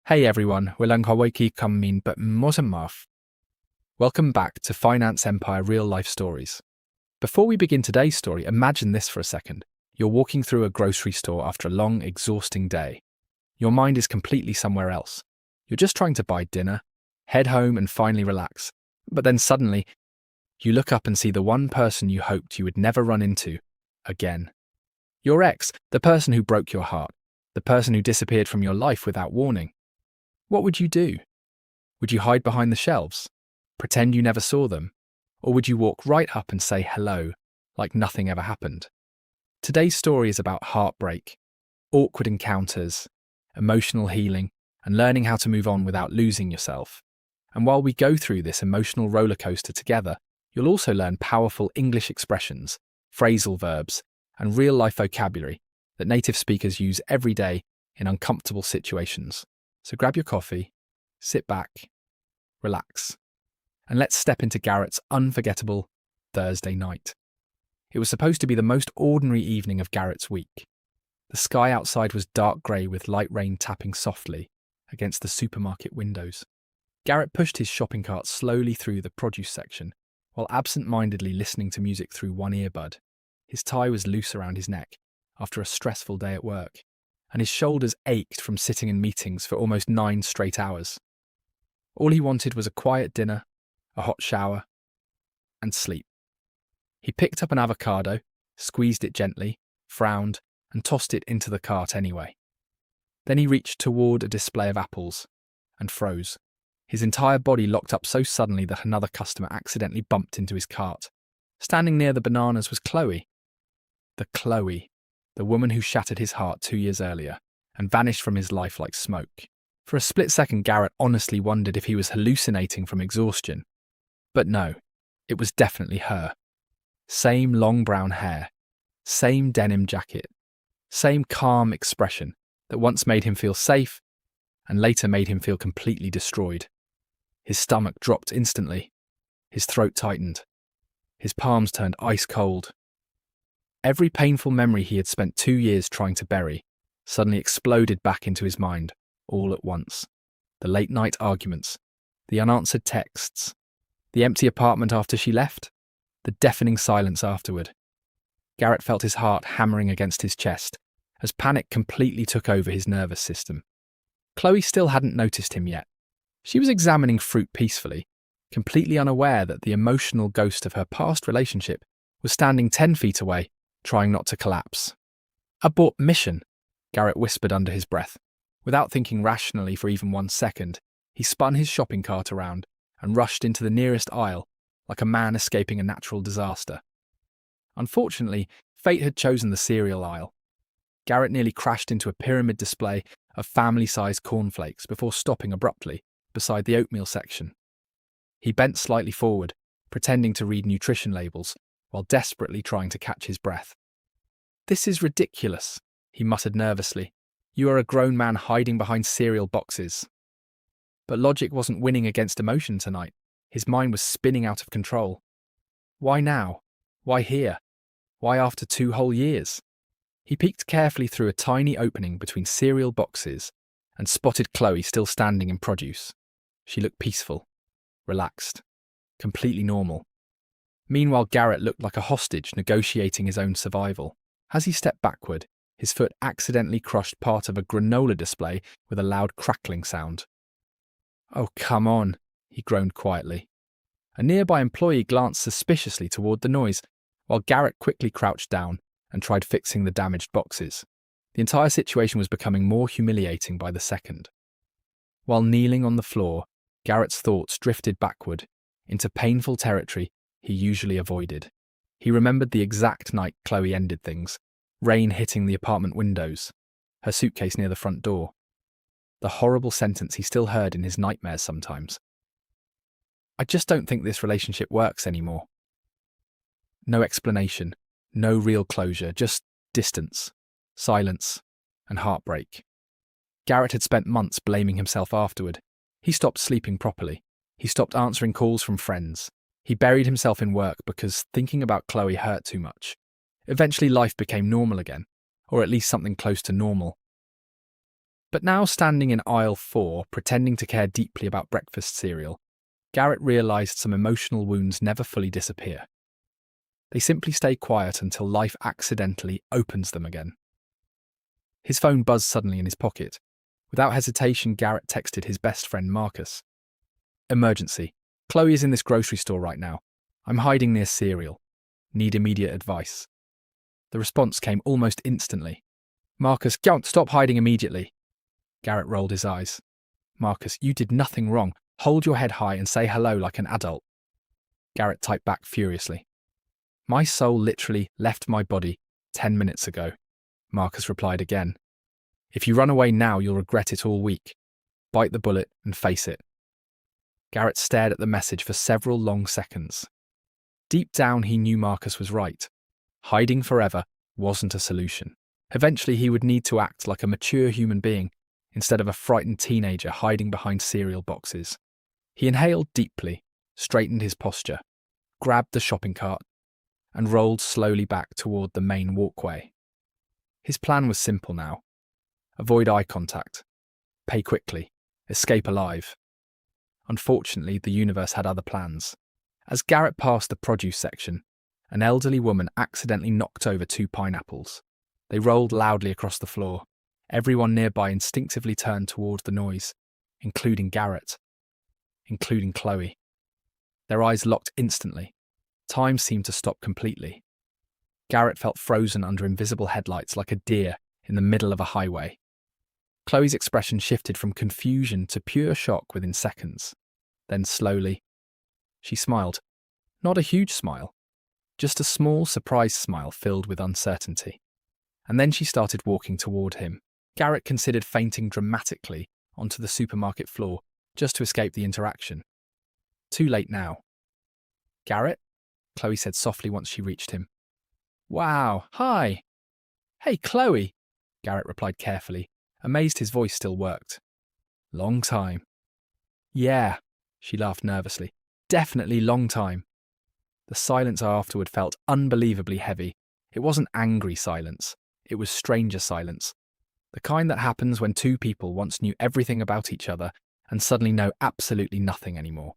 Hey everyone, walang kawaki kamin but mosamaf. Welcome back to Finance Empire Real Life Stories. Before we begin today's story, imagine this for a second. You're walking through a grocery store after a long, exhausting day. Your mind is completely somewhere else. You're just trying to buy dinner, head home and finally relax. But then suddenly, you look up and see the one person you hoped you would never run into again. Your ex, the person who broke your heart, the person who disappeared from your life without warning. What would you do? Would you hide behind the shelves? Pretend you never saw them? Or would you walk right up and say hello, like nothing ever happened? Today's story is about heartbreak, awkward encounters, emotional healing, and learning how to move on without losing yourself. And while we go through this emotional roller coaster together, you'll also learn powerful English expressions, phrasal verbs, and real-life vocabulary that native speakers use every day in uncomfortable situations. So grab your coffee, sit back, relax, and let's step into Garrett's unforgettable Thursday night. It was supposed to be the most ordinary evening of Garrett's week. The sky outside was dark grey with light rain tapping softly against the supermarket windows. Garrett pushed his shopping cart slowly through the produce section, while absent-mindedly listening to music through one earbud. His tie was loose around his neck after a stressful day at work, and his shoulders ached from sitting in meetings for almost 9 straight hours. All he wanted was a quiet dinner, a hot shower, and sleep. He picked up an avocado, squeezed it gently, frowned, and tossed it into the cart anyway. Then he reached toward a display of apples and froze. His entire body locked up so suddenly that another customer accidentally bumped into his cart. Standing near the bananas was Chloe. The woman who shattered his heart 2 years earlier and vanished from his life like smoke. For a split second, Garrett honestly wondered if he was hallucinating from exhaustion. But no, it was definitely her. Same long brown hair, same denim jacket, same calm expression that once made him feel safe and later made him feel completely destroyed. His stomach dropped instantly. His throat tightened. His palms turned ice cold. Every painful memory he had spent 2 years trying to bury suddenly exploded back into his mind, all at once. The late-night arguments, the unanswered texts, the empty apartment after she left, the deafening silence afterward. Garrett felt his heart hammering against his chest as panic completely took over his nervous system. Chloe still hadn't noticed him yet. She was examining fruit peacefully, completely unaware that the emotional ghost of her past relationship was standing 10 feet away, trying not to collapse. "Abort mission," Garrett whispered under his breath. Without thinking rationally for even 1 second, he spun his shopping cart around and rushed into the nearest aisle like a man escaping a natural disaster. Unfortunately, fate had chosen the cereal aisle. Garrett nearly crashed into a pyramid display of family-sized cornflakes before stopping abruptly beside the oatmeal section. He bent slightly forward, pretending to read nutrition labels, while desperately trying to catch his breath. "This is ridiculous," he muttered nervously. "You are a grown man hiding behind cereal boxes." But logic wasn't winning against emotion tonight. His mind was spinning out of control. Why now? Why here? Why after 2 whole years? He peeked carefully through a tiny opening between cereal boxes and spotted Chloe still standing in produce. She looked peaceful, relaxed, completely normal. Meanwhile, Garrett looked like a hostage negotiating his own survival. As he stepped backward, his foot accidentally crushed part of a granola display with a loud crackling sound. "Oh, come on," he groaned quietly. A nearby employee glanced suspiciously toward the noise, while Garrett quickly crouched down and tried fixing the damaged boxes. The entire situation was becoming more humiliating by the second. While kneeling on the floor, Garrett's thoughts drifted backward into painful territory he usually avoided. He remembered the exact night Chloe ended things, rain hitting the apartment windows, her suitcase near the front door. The horrible sentence he still heard in his nightmares sometimes. "I just don't think this relationship works anymore." No explanation, no real closure, just distance, silence, and heartbreak. Garrett had spent months blaming himself afterward. He stopped sleeping properly. He stopped answering calls from friends. He buried himself in work because thinking about Chloe hurt too much. Eventually life became normal again, or at least something close to normal. But now standing in aisle 4, pretending to care deeply about breakfast cereal, Garrett realised some emotional wounds never fully disappear. They simply stay quiet until life accidentally opens them again. His phone buzzed suddenly in his pocket. Without hesitation, Garrett texted his best friend Marcus. "Emergency. Chloe is in this grocery store right now. I'm hiding near cereal. Need immediate advice." The response came almost instantly. "Marcus, don't stop hiding immediately." Garrett rolled his eyes. "Marcus, you did nothing wrong. Hold your head high and say hello like an adult." Garrett typed back furiously. "My soul literally left my body 10 minutes ago." Marcus replied again. "If you run away now, you'll regret it all week. Bite the bullet and face it." Garrett stared at the message for several long seconds. Deep down, he knew Marcus was right. Hiding forever wasn't a solution. Eventually, he would need to act like a mature human being instead of a frightened teenager hiding behind cereal boxes. He inhaled deeply, straightened his posture, grabbed the shopping cart, and rolled slowly back toward the main walkway. His plan was simple now. Avoid eye contact, pay quickly, escape alive. Unfortunately, the universe had other plans. As Garrett passed the produce section, an elderly woman accidentally knocked over 2 pineapples. They rolled loudly across the floor. Everyone nearby instinctively turned toward the noise, including Garrett, including Chloe. Their eyes locked instantly. Time seemed to stop completely. Garrett felt frozen under invisible headlights like a deer in the middle of a highway. Chloe's expression shifted from confusion to pure shock within seconds. Then slowly, she smiled. Not a huge smile, just a small, surprised smile filled with uncertainty. And then she started walking toward him. Garrett considered fainting dramatically onto the supermarket floor just to escape the interaction. Too late now. "Garrett?" Chloe said softly once she reached him. "Wow, hi." "Hey, Chloe," Garrett replied carefully, amazed his voice still worked. "Long time." "Yeah," she laughed nervously. "Definitely long time." The silence afterward felt unbelievably heavy. It wasn't angry silence. It was stranger silence. The kind that happens when 2 people once knew everything about each other and suddenly know absolutely nothing anymore.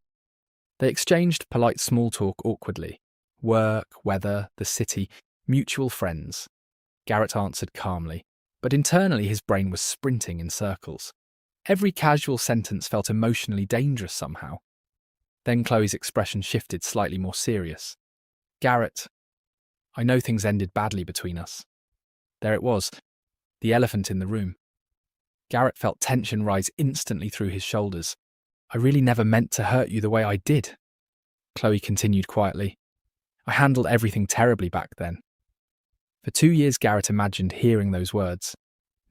They exchanged polite small talk awkwardly. Work, weather, the city, mutual friends. Garrett answered calmly, but internally his brain was sprinting in circles. Every casual sentence felt emotionally dangerous somehow. Then Chloe's expression shifted slightly more serious. "Garrett, I know things ended badly between us." There it was, the elephant in the room. Garrett felt tension rise instantly through his shoulders. "I really never meant to hurt you the way I did." Chloe continued quietly. "I handled everything terribly back then." For 2 years Garrett imagined hearing those words.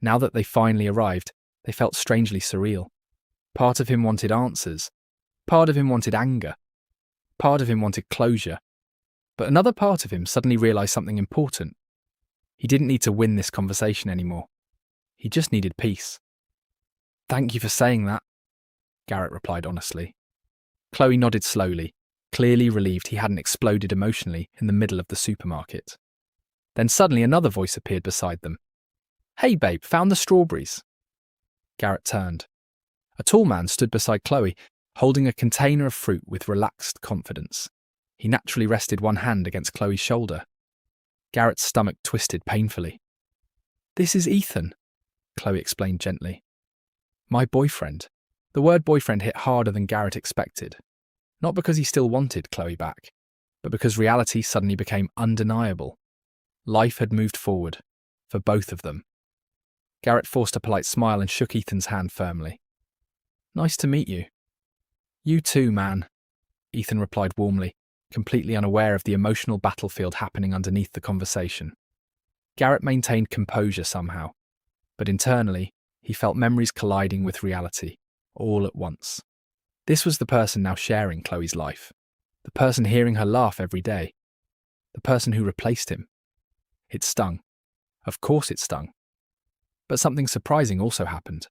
Now that they finally arrived, they felt strangely surreal. Part of him wanted answers. Part of him wanted anger. Part of him wanted closure. But another part of him suddenly realised something important. He didn't need to win this conversation anymore. He just needed peace. "Thank you for saying that," Garrett replied honestly. Chloe nodded slowly, clearly relieved he hadn't exploded emotionally in the middle of the supermarket. Then suddenly another voice appeared beside them. "Hey babe, found the strawberries." Garrett turned. A tall man stood beside Chloe, holding a container of fruit with relaxed confidence. He naturally rested one hand against Chloe's shoulder. Garrett's stomach twisted painfully. "This is Ethan," Chloe explained gently. "My boyfriend." The word boyfriend hit harder than Garrett expected. Not because he still wanted Chloe back, but because reality suddenly became undeniable. Life had moved forward, for both of them. Garrett forced a polite smile and shook Ethan's hand firmly. "Nice to meet you." "You too, man," Ethan replied warmly, completely unaware of the emotional battlefield happening underneath the conversation. Garrett maintained composure somehow, but internally, he felt memories colliding with reality, all at once. This was the person now sharing Chloe's life, the person hearing her laugh every day, the person who replaced him. It stung. Of course it stung. But something surprising also happened.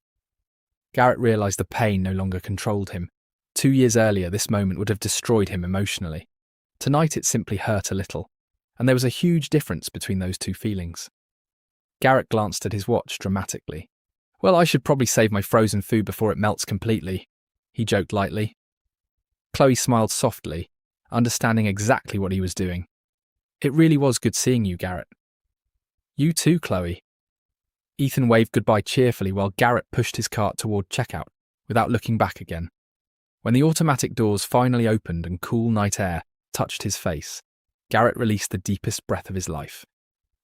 Garrett realised the pain no longer controlled him. 2 years earlier, this moment would have destroyed him emotionally. Tonight it simply hurt a little, and there was a huge difference between those two feelings. Garrett glanced at his watch dramatically. Well, I should probably save my frozen food before it melts completely, he joked lightly. Chloe smiled softly, understanding exactly what he was doing. It really was good seeing you, Garrett. You too, Chloe. Ethan waved goodbye cheerfully while Garrett pushed his cart toward checkout, without looking back again. When the automatic doors finally opened and cool night air touched his face, Garrett released the deepest breath of his life.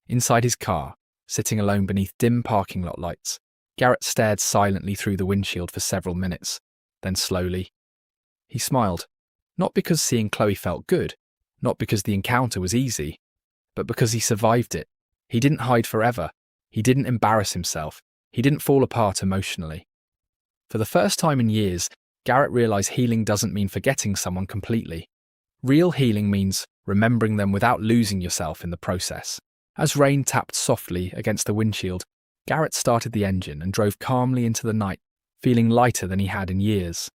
Inside his car, sitting alone beneath dim parking lot lights, Garrett stared silently through the windshield for several minutes. Then slowly, he smiled, not because seeing Chloe felt good, not because the encounter was easy, but because he survived it. He didn't hide forever. He didn't embarrass himself. He didn't fall apart emotionally. For the first time in years, Garrett realized healing doesn't mean forgetting someone completely. Real healing means remembering them without losing yourself in the process. As rain tapped softly against the windshield, Garrett started the engine and drove calmly into the night, feeling lighter than he had in years.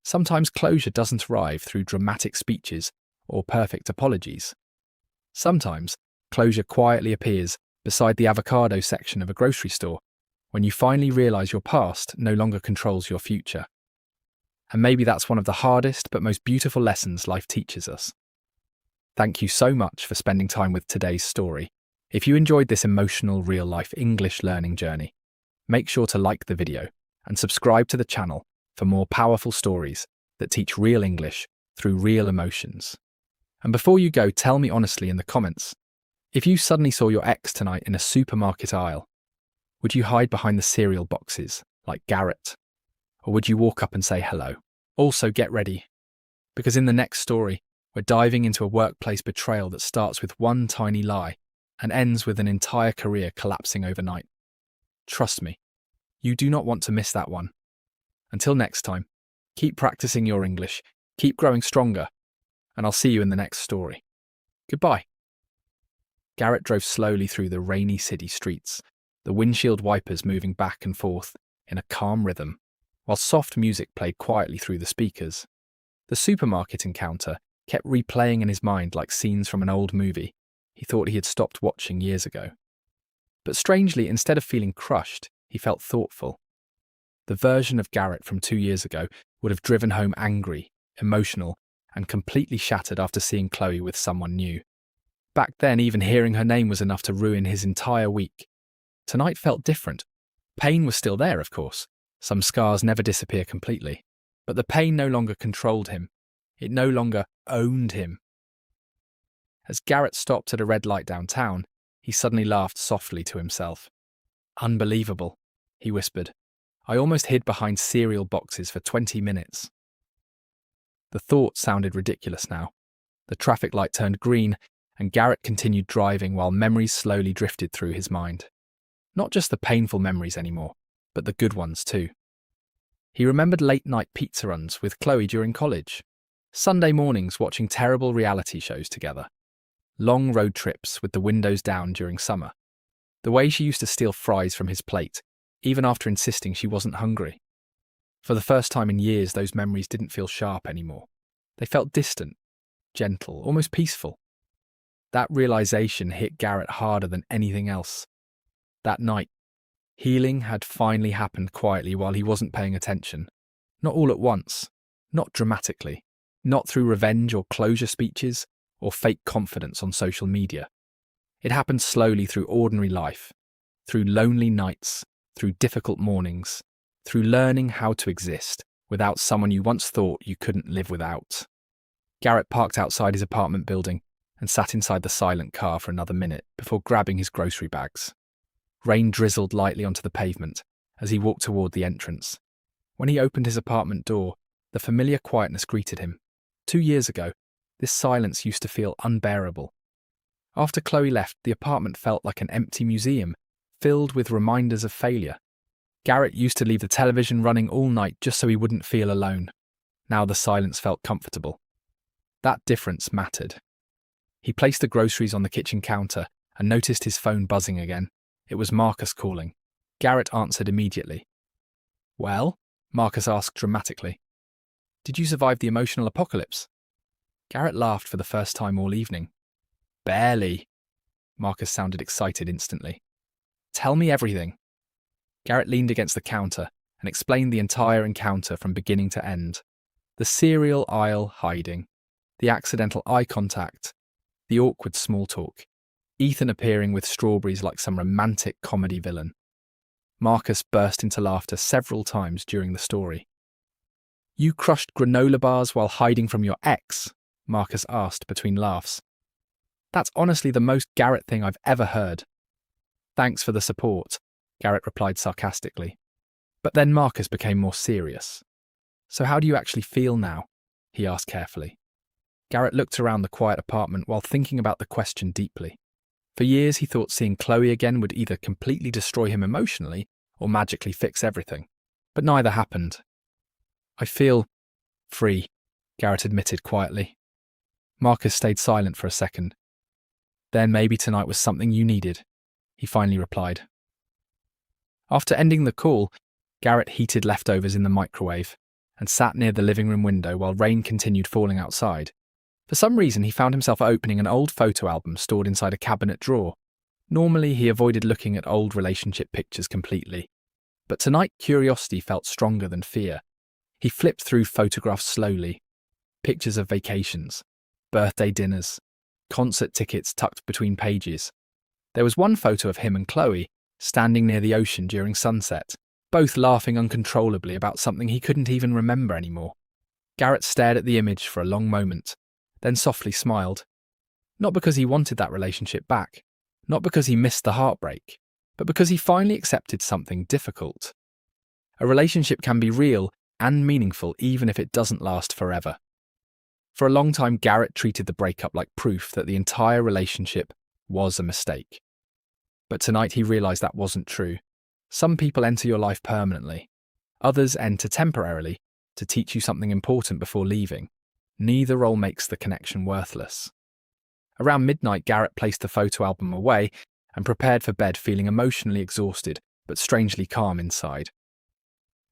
Sometimes closure doesn't arrive through dramatic speeches or perfect apologies. Sometimes closure quietly appears beside the avocado section of a grocery store, when you finally realize your past no longer controls your future. And maybe that's one of the hardest but most beautiful lessons life teaches us. Thank you so much for spending time with today's story. If you enjoyed this emotional, real-life English learning journey, make sure to like the video and subscribe to the channel for more powerful stories that teach real English through real emotions. And before you go, tell me honestly in the comments, if you suddenly saw your ex tonight in a supermarket aisle, would you hide behind the cereal boxes like Garrett? Or would you walk up and say hello? Also, get ready, because in the next story, we're diving into a workplace betrayal that starts with one tiny lie and ends with an entire career collapsing overnight. Trust me, you do not want to miss that one. Until next time, keep practicing your English, keep growing stronger, and I'll see you in the next story. Goodbye. Garrett drove slowly through the rainy city streets, the windshield wipers moving back and forth in a calm rhythm, while soft music played quietly through the speakers. The supermarket encounter kept replaying in his mind like scenes from an old movie he thought he had stopped watching years ago. But strangely, instead of feeling crushed, he felt thoughtful. The version of Garrett from 2 years ago would have driven home angry, emotional, and completely shattered after seeing Chloe with someone new. Back then, even hearing her name was enough to ruin his entire week. Tonight felt different. Pain was still there, of course. Some scars never disappear completely. But the pain no longer controlled him. It no longer owned him. As Garrett stopped at a red light downtown, he suddenly laughed softly to himself. Unbelievable, he whispered. I almost hid behind cereal boxes for 20 minutes. The thought sounded ridiculous now. The traffic light turned green, and Garrett continued driving while memories slowly drifted through his mind. Not just the painful memories anymore, but the good ones too. He remembered late-night pizza runs with Chloe during college, Sunday mornings watching terrible reality shows together, long road trips with the windows down during summer, the way she used to steal fries from his plate, even after insisting she wasn't hungry. For the first time in years, those memories didn't feel sharp anymore. They felt distant, gentle, almost peaceful. That realization hit Garrett harder than anything else. That night, healing had finally happened quietly while he wasn't paying attention. Not all at once, not dramatically, not through revenge or closure speeches or fake confidence on social media. It happened slowly through ordinary life, through lonely nights, through difficult mornings, through learning how to exist without someone you once thought you couldn't live without. Garrett parked outside his apartment building and sat inside the silent car for another minute before grabbing his grocery bags. Rain drizzled lightly onto the pavement as he walked toward the entrance. When he opened his apartment door, the familiar quietness greeted him. 2 years ago, this silence used to feel unbearable. After Chloe left, the apartment felt like an empty museum, filled with reminders of failure. Garrett used to leave the television running all night just so he wouldn't feel alone. Now the silence felt comfortable. That difference mattered. He placed the groceries on the kitchen counter and noticed his phone buzzing again. It was Marcus calling. Garrett answered immediately. Well? Marcus asked dramatically. Did you survive the emotional apocalypse? Garrett laughed for the first time all evening. Barely. Marcus sounded excited instantly. Tell me everything. Garrett leaned against the counter and explained the entire encounter from beginning to end. The cereal aisle hiding, the accidental eye contact, the awkward small talk, Ethan appearing with strawberries like some romantic comedy villain. Marcus burst into laughter several times during the story. "You crushed granola bars while hiding from your ex?" Marcus asked between laughs. "That's honestly the most Garrett thing I've ever heard." "Thanks for the support," Garrett replied sarcastically. But then Marcus became more serious. "So how do you actually feel now?" he asked carefully. Garrett looked around the quiet apartment while thinking about the question deeply. For years he thought seeing Chloe again would either completely destroy him emotionally or magically fix everything. But neither happened. "I feel free," Garrett admitted quietly. Marcus stayed silent for a second. "Then maybe tonight was something you needed," he finally replied. After ending the call, Garrett heated leftovers in the microwave and sat near the living room window while rain continued falling outside. For some reason, he found himself opening an old photo album stored inside a cabinet drawer. Normally, he avoided looking at old relationship pictures completely. But tonight, curiosity felt stronger than fear. He flipped through photographs slowly. Pictures of vacations, birthday dinners, concert tickets tucked between pages. There was one photo of him and Chloe standing near the ocean during sunset, both laughing uncontrollably about something he couldn't even remember anymore. Garrett stared at the image for a long moment, then softly smiled. Not because he wanted that relationship back, not because he missed the heartbreak, but because he finally accepted something difficult. A relationship can be real and meaningful even if it doesn't last forever. For a long time, Garrett treated the breakup like proof that the entire relationship was a mistake. But tonight he realized that wasn't true. Some people enter your life permanently. Others enter temporarily to teach you something important before leaving. Neither role makes the connection worthless. Around midnight, Garrett placed the photo album away and prepared for bed, feeling emotionally exhausted but strangely calm inside.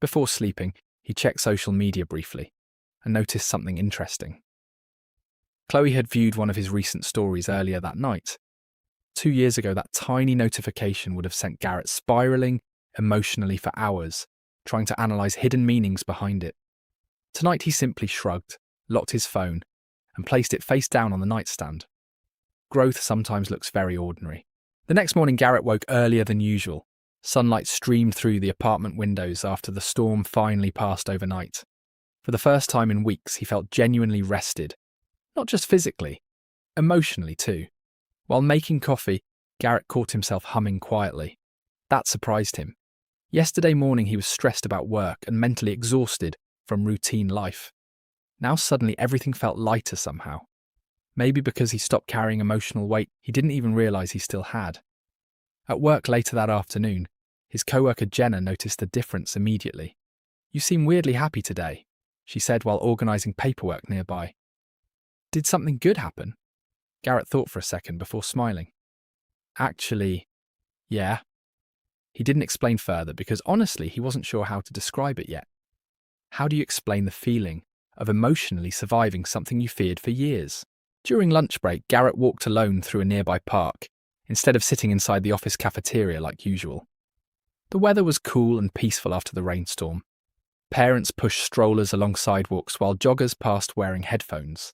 Before sleeping, he checked social media briefly and noticed something interesting. Chloe had viewed one of his recent stories earlier that night. 2 years ago, that tiny notification would have sent Garrett spiraling emotionally for hours, trying to analyze hidden meanings behind it. Tonight he simply shrugged, locked his phone, and placed it face down on the nightstand. Growth sometimes looks very ordinary. The next morning, Garrett woke earlier than usual. Sunlight streamed through the apartment windows after the storm finally passed overnight. For the first time in weeks, he felt genuinely rested. Not just physically, emotionally too. While making coffee, Garrett caught himself humming quietly. That surprised him. Yesterday morning he was stressed about work and mentally exhausted from routine life. Now suddenly everything felt lighter somehow. Maybe because he stopped carrying emotional weight he didn't even realize he still had. At work later that afternoon, his coworker Jenna noticed the difference immediately. "You seem weirdly happy today," she said while organizing paperwork nearby. "Did something good happen?" Garrett thought for a second before smiling. "Actually, yeah." He didn't explain further because honestly he wasn't sure how to describe it yet. How do you explain the feeling of emotionally surviving something you feared for years? During lunch break, Garrett walked alone through a nearby park, instead of sitting inside the office cafeteria like usual. The weather was cool and peaceful after the rainstorm. Parents pushed strollers along sidewalks while joggers passed wearing headphones.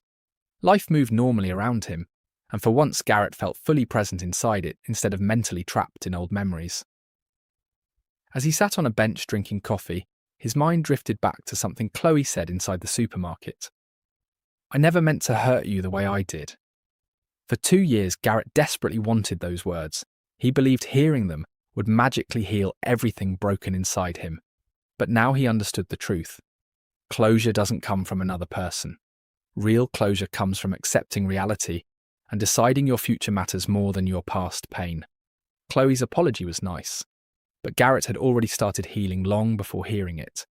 Life moved normally around him, and for once Garrett felt fully present inside it instead of mentally trapped in old memories. As he sat on a bench drinking coffee, his mind drifted back to something Chloe said inside the supermarket. "I never meant to hurt you the way I did." For 2 years, Garrett desperately wanted those words. He believed hearing them would magically heal everything broken inside him. But now he understood the truth. Closure doesn't come from another person. Real closure comes from accepting reality and deciding your future matters more than your past pain. Chloe's apology was nice, but Garrett had already started healing long before hearing it.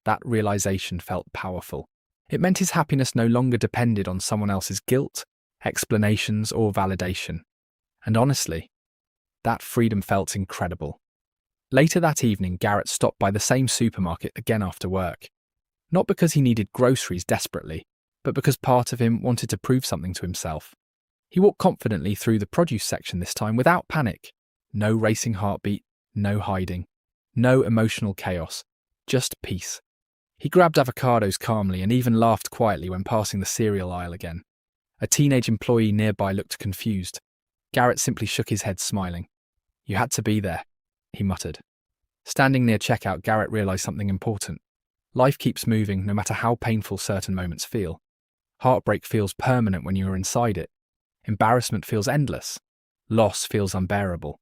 That realization felt powerful. It meant his happiness no longer depended on someone else's guilt, explanations, or validation. And honestly, that freedom felt incredible. Later that evening, Garrett stopped by the same supermarket again after work. Not because he needed groceries desperately, but because part of him wanted to prove something to himself. He walked confidently through the produce section this time without panic. No racing heartbeat, no hiding, No emotional chaos, just peace. He grabbed avocados calmly and even laughed quietly when passing the cereal aisle again. A teenage employee nearby looked confused. Garrett simply shook his head, smiling. "You had to be there," he muttered. Standing near checkout, Garrett realized something important. Life keeps moving, no matter how painful certain moments feel. Heartbreak feels permanent when you are inside it. Embarrassment feels endless. Loss feels unbearable.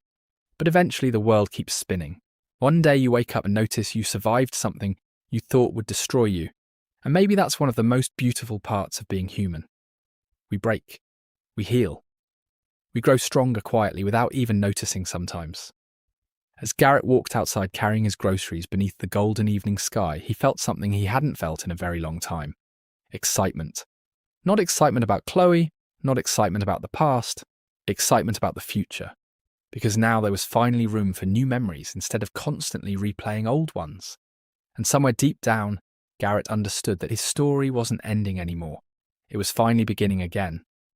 But eventually the world keeps spinning. One day you wake up and notice you survived something you thought would destroy you. And maybe that's one of the most beautiful parts of being human. We break. We heal. We grow stronger quietly without even noticing sometimes. As Garrett walked outside carrying his groceries beneath the golden evening sky, he felt something he hadn't felt in a very long time. Excitement. Not excitement about Chloe, not excitement about the past, excitement about the future. Because now there was finally room for new memories instead of constantly replaying old ones. And somewhere deep down, Garrett understood that his story wasn't ending anymore. It was finally beginning again.